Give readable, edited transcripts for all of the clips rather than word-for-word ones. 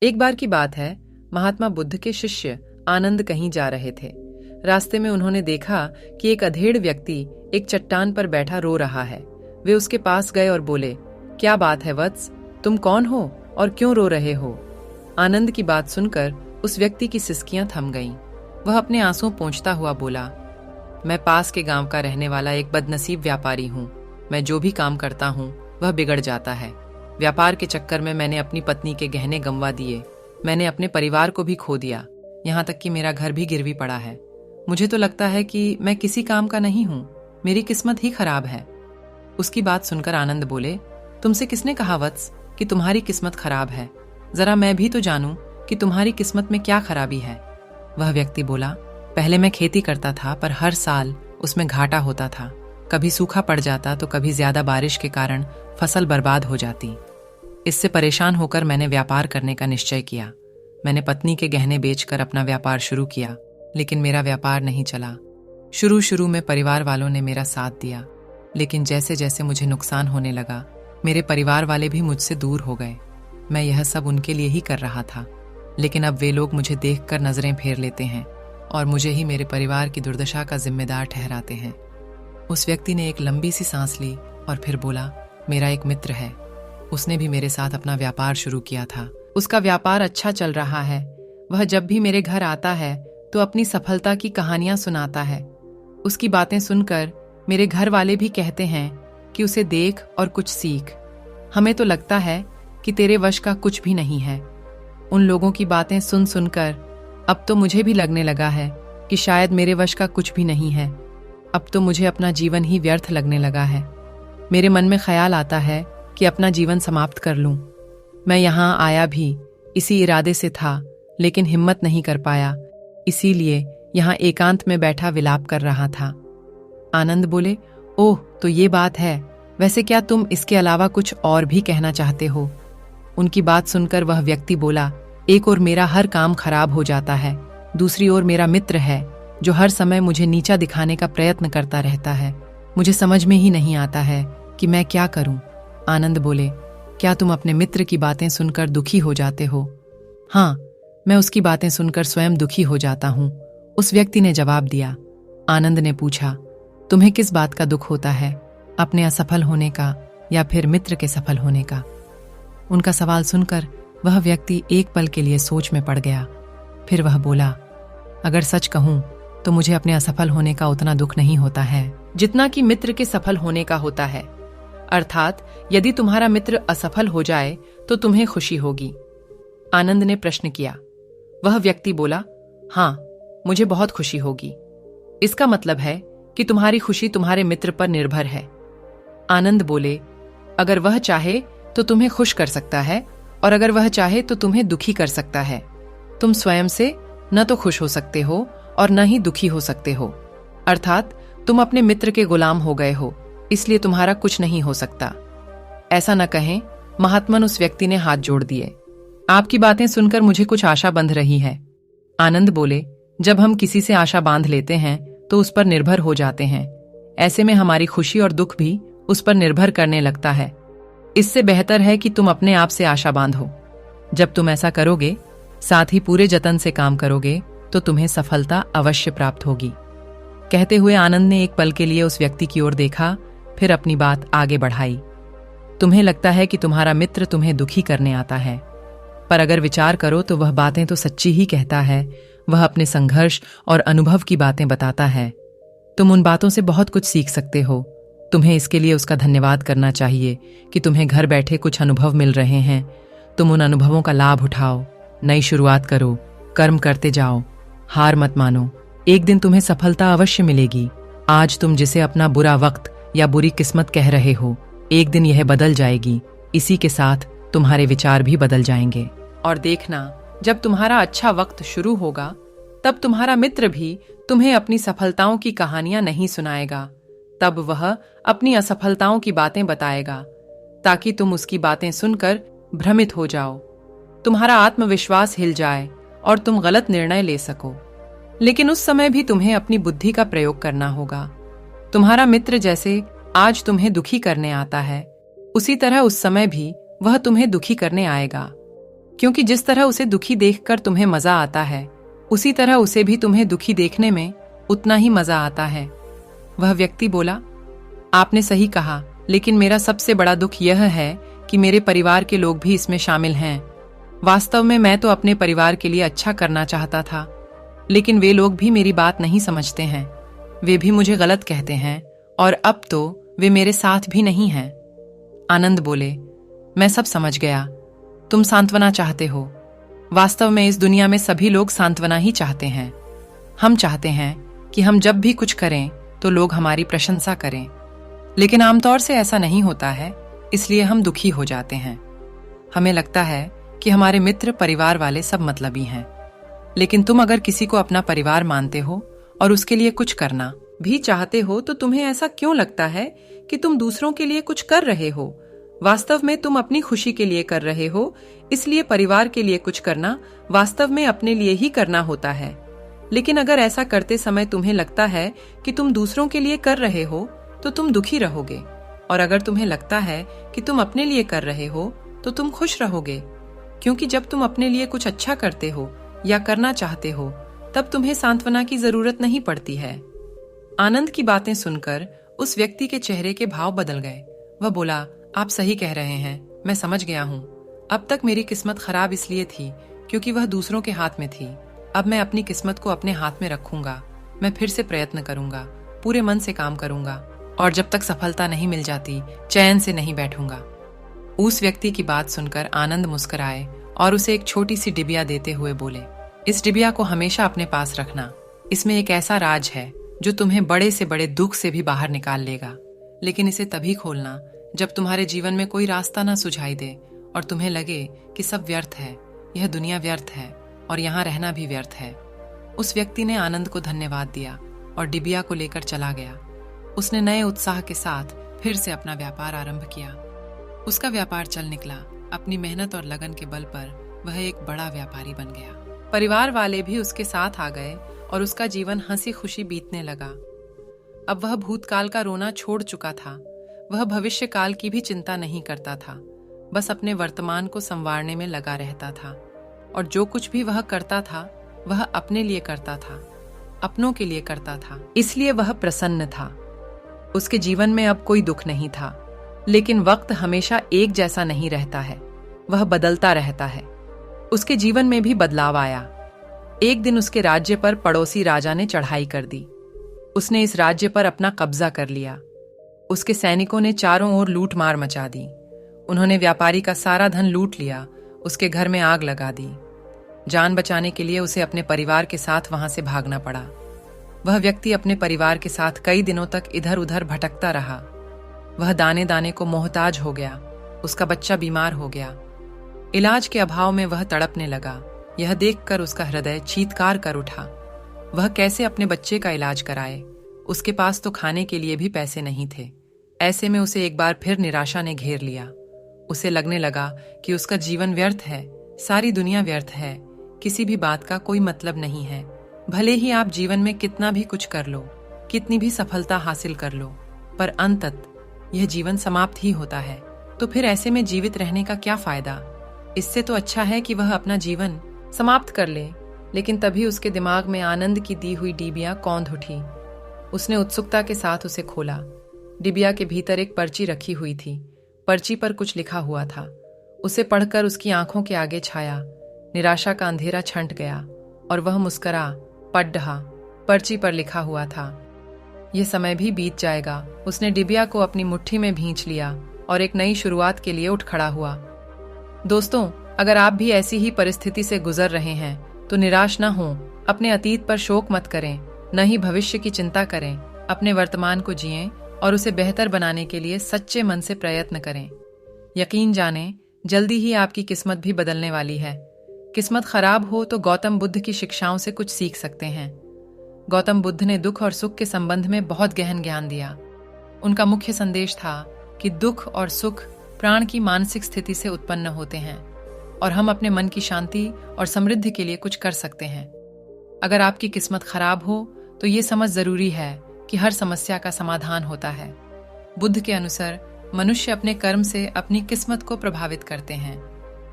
एक बार की बात है, महात्मा बुद्ध के शिष्य आनंद कहीं जा रहे थे। रास्ते में उन्होंने देखा कि एक अधेड़ व्यक्ति एक चट्टान पर बैठा रो रहा है। वे उसके पास गए और बोले, क्या बात है वत्स, तुम कौन हो और क्यों रो रहे हो? आनंद की बात सुनकर उस व्यक्ति की सिसकियां थम गईं। वह अपने आंसू पोंछता हुआ बोला, मैं पास के गांव का रहने वाला एक बदनसीब व्यापारी हूँ। मैं जो भी काम करता हूँ वह बिगड़ जाता है। व्यापार के चक्कर में मैंने अपनी पत्नी के गहने गंवा दिए। मैंने अपने परिवार को भी खो दिया, यहाँ तक कि मेरा घर भी गिरवी पड़ा है। मुझे तो लगता है कि मैं किसी काम का नहीं हूँ, मेरी किस्मत ही खराब है। उसकी बात सुनकर आनंद बोले, तुमसे किसने कहा वत्स कि तुम्हारी किस्मत खराब है? जरा मैं भी तो जानूं कि तुम्हारी किस्मत में क्या खराबी है। वह व्यक्ति बोला, पहले मैं खेती करता था, पर हर साल उसमें घाटा होता था। कभी सूखा पड़ जाता तो कभी ज्यादा बारिश के कारण फसल बर्बाद हो जाती। इससे परेशान होकर मैंने व्यापार करने का निश्चय किया। मैंने पत्नी के गहने बेचकर अपना व्यापार शुरू किया, लेकिन मेरा व्यापार नहीं चला। शुरू में परिवार वालों ने मेरा साथ दिया, लेकिन जैसे जैसे मुझे नुकसान होने लगा, मेरे परिवार वाले भी मुझसे दूर हो गए। मैं यह सब उनके लिए ही कर रहा था, लेकिन अब वे लोग मुझे देखकर नजरें फेर लेते हैं और मुझे ही मेरे परिवार की दुर्दशा का जिम्मेदार ठहराते हैं। उस व्यक्ति ने एक लंबी सी सांस ली और फिर बोला, मेरा एक मित्र है, उसने भी मेरे साथ अपना व्यापार शुरू किया था। उसका व्यापार अच्छा चल रहा है। वह जब भी मेरे घर आता है तो अपनी सफलता की कहानियां सुनाता है। उसकी बातें सुनकर मेरे घर वाले भी कहते हैं कि उसे देख और कुछ सीख। हमें तो लगता है कि तेरे वश का कुछ भी नहीं है। उन लोगों की बातें सुन सुनकर अब तो मुझे भी लगने लगा है कि शायद मेरे वश का कुछ भी नहीं है। अब तो मुझे अपना जीवन ही व्यर्थ लगने लगा है। मेरे मन में ख्याल आता है कि अपना जीवन समाप्त कर लूं। मैं यहाँ आया भी इसी इरादे से था, लेकिन हिम्मत नहीं कर पाया, इसीलिए यहाँ एकांत में बैठा विलाप कर रहा था। आनंद बोले, ओह, तो ये बात है। वैसे क्या तुम इसके अलावा कुछ और भी कहना चाहते हो? उनकी बात सुनकर वह व्यक्ति बोला, एक ओर मेरा हर काम खराब हो जाता है, दूसरी ओर मेरा मित्र है जो हर समय मुझे नीचा दिखाने का प्रयत्न करता रहता है। मुझे समझ में ही नहीं आता है कि मैं क्या करूं। आनंद बोले, क्या तुम अपने मित्र की बातें सुनकर दुखी हो जाते हो? हाँ, मैं उसकी बातें सुनकर स्वयं दुखी हो जाता हूँ, उस व्यक्ति ने जवाब दिया। आनंद ने पूछा, तुम्हें किस बात का दुख होता है, अपने असफल होने का या फिर मित्र के सफल होने का? उनका सवाल सुनकर वह व्यक्ति एक पल के लिए सोच में पड़ गया। फिर वह बोला, अगर सच कहूं तो मुझे अपने असफल होने का उतना दुख नहीं होता है जितना कि मित्र के सफल होने का होता है। अर्थात यदि तुम्हारा मित्र असफल हो जाए तो तुम्हें खुशी होगी। आनंद ने प्रश्न किया। वह व्यक्ति बोला, हाँ, मुझे बहुत खुशी होगी। इसका मतलब है कि तुम्हारी खुशी तुम्हारे मित्र पर निर्भर है। आनंद बोले, अगर वह चाहे तो तुम्हें खुश कर सकता है और अगर वह चाहे तो तुम्हें दुखी कर सकता है। तुम स्वयं से न तो खुश हो सकते हो और न ही दुखी हो सकते हो। अर्थात तुम अपने मित्र के गुलाम हो गए हो, इसलिए तुम्हारा कुछ नहीं हो सकता। ऐसा न कहें, महात्मन उस व्यक्ति ने हाथ जोड़ दिए। आपकी बातें सुनकर मुझे कुछ आशा बंध रही है। आनंद बोले, जब हम किसी से आशा बांध लेते हैं तो उस पर निर्भर हो जाते हैं। ऐसे में हमारी खुशी और दुख भी उस पर निर्भर करने लगता है। इससे बेहतर है कि तुम अपने आप से आशा बांधो। जब तुम ऐसा करोगे, साथ ही पूरे जतन से काम करोगे, तो तुम्हें सफलता अवश्य प्राप्त होगी। कहते हुए आनंद ने एक पल के लिए उस व्यक्ति की ओर देखा, फिर अपनी बात आगे बढ़ाई। तुम्हें लगता है कि तुम्हारा मित्र तुम्हें दुखी करने आता है, पर अगर विचार करो तो वह बातें तो सच्ची ही कहता है। वह अपने संघर्ष और अनुभव की बातें बताता है। तुम उन बातों से बहुत कुछ सीख सकते हो। तुम्हें इसके लिए उसका धन्यवाद करना चाहिए कि तुम्हें घर बैठे कुछ अनुभव मिल रहे हैं। तुम उन अनुभवों का लाभ उठाओ, नई शुरुआत करो, कर्म करते जाओ, हार मत मानो। एक दिन तुम्हें सफलता अवश्य मिलेगी। आज तुम जिसे अपना बुरा वक्त या बुरी किस्मत कह रहे हो, एक दिन यह बदल जाएगी। इसी के साथ तुम्हारे विचार भी बदल जाएंगे। और देखना, जब तुम्हारा अच्छा वक्त शुरू होगा, तब तुम्हारा मित्र भी तुम्हें अपनी सफलताओं की कहानियां नहीं सुनाएगा। तब वह अपनी असफलताओं की बातें बताएगा, ताकि तुम उसकी बातें सुनकर भ्रमित हो जाओ, तुम्हारा आत्मविश्वास हिल जाए और तुम गलत निर्णय ले सको। लेकिन उस समय भी तुम्हें अपनी बुद्धि का प्रयोग करना होगा। तुम्हारा मित्र जैसे आज तुम्हें दुखी करने आता है, उसी तरह उस समय भी वह तुम्हें दुखी करने आएगा। क्योंकि जिस तरह उसे दुखी देखकर तुम्हें मजा आता है, उसी तरह उसे भी तुम्हें दुखी देखने में उतना ही मजा आता है। वह व्यक्ति बोला, आपने सही कहा, लेकिन मेरा सबसे बड़ा दुख यह है कि मेरे परिवार के लोग भी इसमें शामिल हैं। वास्तव में मैं तो अपने परिवार के लिए अच्छा करना चाहता था, लेकिन वे लोग भी मेरी बात नहीं समझते हैं। वे भी मुझे गलत कहते हैं और अब तो वे मेरे साथ भी नहीं हैं। आनंद बोले, मैं सब समझ गया। तुम सांत्वना चाहते हो। वास्तव में इस दुनिया में सभी लोग सांत्वना ही चाहते हैं। हम चाहते हैं कि हम जब भी कुछ करें तो लोग हमारी प्रशंसा करें, लेकिन आमतौर से ऐसा नहीं होता है, इसलिए हम दुखी हो जाते हैं। हमें लगता है कि हमारे मित्र परिवार वाले सब मतलबी हैं, लेकिन तुम अगर किसी को अपना परिवार मानते हो और उसके लिए कुछ करना भी चाहते हो तो तुम्हें ऐसा क्यों लगता है कि तुम दूसरों के लिए कुछ कर रहे हो? वास्तव में तुम अपनी खुशी के लिए कर रहे हो, इसलिए परिवार के लिए कुछ करना वास्तव में अपने लिए ही करना होता है। लेकिन अगर ऐसा करते समय तुम्हें लगता है कि तुम दूसरों के लिए कर रहे हो तो तुम दुखी रहोगे, और अगर तुम्हें लगता है कि तुम अपने लिए कर रहे हो तो तुम खुश रहोगे, क्योंकि जब तुम अपने लिए कुछ अच्छा करते हो या करना चाहते हो तब तुम्हें सांत्वना की जरूरत नहीं पड़ती है। आनंद की बातें सुनकर उस व्यक्ति के चेहरे के भाव बदल गए। वह बोला, आप सही कह रहे हैं, मैं समझ गया हूँ। अब तक मेरी किस्मत खराब इसलिए थी क्योंकि वह दूसरों के हाथ में थी। अब मैं अपनी किस्मत को अपने हाथ में रखूंगा। मैं फिर से प्रयत्न करूंगा, पूरे मन से काम करूंगा, और जब तक सफलता नहीं मिल जाती चैन से नहीं बैठूंगा। उस व्यक्ति की बात सुनकर आनंद मुस्कुराए और उसे एक छोटी सी डिबिया देते हुए बोले, इस डिबिया को हमेशा अपने पास रखना। इसमें एक ऐसा राज है जो तुम्हें बड़े से बड़े दुख से भी बाहर निकाल लेगा, लेकिन इसे तभी खोलना जब तुम्हारे जीवन में कोई रास्ता ना सुझाई दे और तुम्हें लगे कि सब व्यर्थ है, यह दुनिया व्यर्थ है और यहाँ रहना भी व्यर्थ है। उस व्यक्ति ने आनंद को धन्यवाद दिया और डिबिया को लेकर चला गया। उसने नए उत्साह के साथ फिर से अपना व्यापार आरंभ किया। उसका व्यापार चल निकला। अपनी मेहनत और लगन के बल पर वह एक बड़ा व्यापारी बन गया। परिवार वाले भी उसके साथ आ गए और उसका जीवन हंसी खुशी बीतने लगा। अब वह भूतकाल का रोना छोड़ चुका था। वह भविष्य काल की भी चिंता नहीं करता था, बस अपने वर्तमान को संवारने में लगा रहता था, और जो कुछ भी वह करता था वह अपने लिए करता था, अपनों के लिए करता था, इसलिए वह प्रसन्न था। उसके जीवन में अब कोई दुख नहीं था। लेकिन वक्त हमेशा एक जैसा नहीं रहता है, वह बदलता रहता है। उसके जीवन में भी बदलाव आया। एक दिन उसके राज्य पर पड़ोसी राजा ने चढ़ाई कर दी। उसने इस राज्य पर अपना कब्जा कर लिया। उसके सैनिकों ने चारों ओर लूट मार मचा दी। उन्होंने व्यापारी का सारा धन लूट लिया, उसके घर में आग लगा दी। जान बचाने के लिए उसे अपने परिवार के साथ वहां से भागना पड़ा। वह व्यक्ति अपने परिवार के साथ कई दिनों तक इधर उधर भटकता रहा। वह दाने दाने को मोहताज हो गया। उसका बच्चा बीमार हो गया। इलाज के अभाव में वह तड़पने लगा। यह देखकर उसका हृदय चीत्कार कर उठा। वह कैसे अपने बच्चे का इलाज कराए? उसके पास तो खाने के लिए भी पैसे नहीं थे। ऐसे में उसे एक बार फिर निराशा ने घेर लिया। उसे लगने लगा कि उसका जीवन व्यर्थ है, सारी दुनिया व्यर्थ है, किसी भी बात का कोई मतलब नहीं है। भले ही आप जीवन में कितना भी कुछ कर लो, कितनी भी सफलता हासिल कर लो, पर अंततः यह जीवन समाप्त ही होता है। तो फिर ऐसे में जीवित रहने का क्या फायदा? इससे तो अच्छा है कि वह अपना जीवन समाप्त कर ले। लेकिन तभी उसके दिमाग में आनंद की दी हुई डिबिया कौंध उठी। उसने उत्सुकता के साथ उसे खोला। डिबिया के भीतर एक पर्ची रखी हुई थी। पर्ची पर कुछ लिखा हुआ था। उसे पढ़कर उसकी आंखों के आगे छाया निराशा का अंधेरा छंट गया और वह मुस्करा पढ़ रहा। पर्ची पर लिखा हुआ था, यह समय भी बीत जाएगा। उसने डिबिया को अपनी मुट्ठी में भींच लिया और एक नई शुरुआत के लिए उठ खड़ा हुआ। दोस्तों, अगर आप भी ऐसी ही परिस्थिति से गुजर रहे हैं तो निराश न हों। अपने अतीत पर शोक मत करें, न ही भविष्य की चिंता करें। अपने वर्तमान को जिएं और उसे बेहतर बनाने के लिए सच्चे मन से प्रयत्न करें। यकीन जानें, जल्दी ही आपकी किस्मत भी बदलने वाली है। किस्मत खराब हो तो गौतम बुद्ध की शिक्षाओं से कुछ सीख सकते हैं। गौतम बुद्ध ने दुख और सुख के संबंध में बहुत गहन ज्ञान दिया। उनका मुख्य संदेश था कि दुख और सुख प्राण की मानसिक स्थिति से उत्पन्न होते हैं और हम अपने मन की शांति और समृद्धि के लिए कुछ कर सकते हैं। अगर आपकी किस्मत खराब हो तो ये समझ जरूरी है कि हर समस्या का समाधान होता है। बुद्ध के अनुसार मनुष्य अपने कर्म से अपनी किस्मत को प्रभावित करते हैं।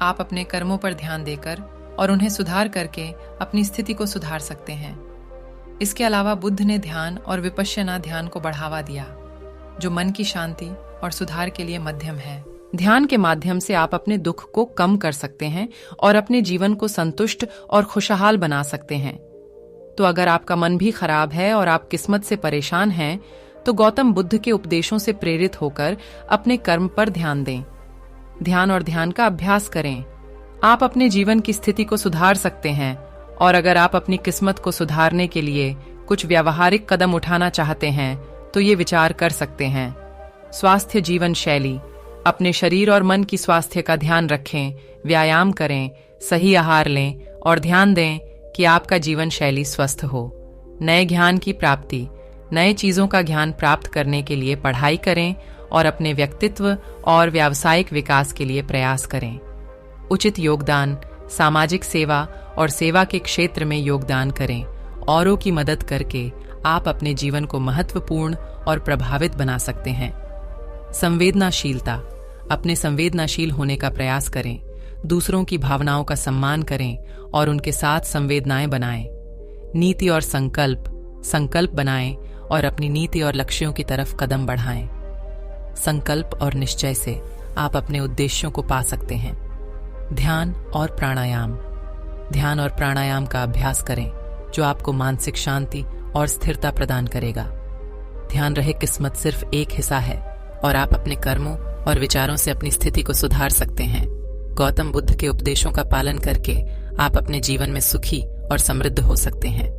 आप अपने कर्मों पर ध्यान देकर और उन्हें सुधार करके अपनी स्थिति को सुधार सकते हैं। इसके अलावा बुद्ध ने ध्यान और विपश्यना ध्यान को बढ़ावा दिया, जो मन की शांति और सुधार के लिए मध्यम है। ध्यान के माध्यम से आप अपने दुख को कम कर सकते हैं और अपने जीवन को संतुष्ट और खुशहाल बना सकते हैं। तो अगर आपका मन भी खराब है और आप किस्मत से परेशान हैं, तो गौतम बुद्ध के उपदेशों से प्रेरित होकर अपने कर्म पर ध्यान दें। ध्यान और ध्यान का अभ्यास करें। आप अपने जीवन की स्थिति को सुधार सकते हैं, और अगर आप अपनी किस्मत को सुधारने के लिए कुछ व्यावहारिक कदम उठाना चाहते हैं तो ये विचार कर सकते हैं। स्वास्थ्य जीवन शैली। अपने शरीर और मन की स्वास्थ्य का ध्यान रखें, व्यायाम करें, सही आहार लें और ध्यान दें कि आपका जीवन शैली स्वस्थ हो। नए ज्ञान की प्राप्ति। नए चीजों का ज्ञान प्राप्त करने के लिए पढ़ाई करें और अपने व्यक्तित्व और व्यावसायिक विकास के लिए प्रयास करें। उचित योगदान। सामाजिक सेवा और सेवा के क्षेत्र में योगदान करें। औरों की मदद करके आप अपने जीवन को महत्वपूर्ण और प्रभावित बना सकते हैं। संवेदनाशीलता। अपने संवेदनाशील होने का प्रयास करें, दूसरों की भावनाओं का सम्मान करें और उनके साथ संवेदनाएं बनाएं। नीति और संकल्प बनाएं और अपनी नीति और लक्ष्यों की तरफ कदम बढ़ाएं। संकल्प और निश्चय से आप अपने उद्देश्यों को पा सकते हैं। ध्यान और प्राणायाम। ध्यान और प्राणायाम का अभ्यास करें, जो आपको मानसिक शांति और स्थिरता प्रदान करेगा। ध्यान रहे, किस्मत सिर्फ एक हिस्सा है और आप अपने कर्मों और विचारों से अपनी स्थिति को सुधार सकते हैं। गौतम बुद्ध के उपदेशों का पालन करके आप अपने जीवन में सुखी और समृद्ध हो सकते हैं।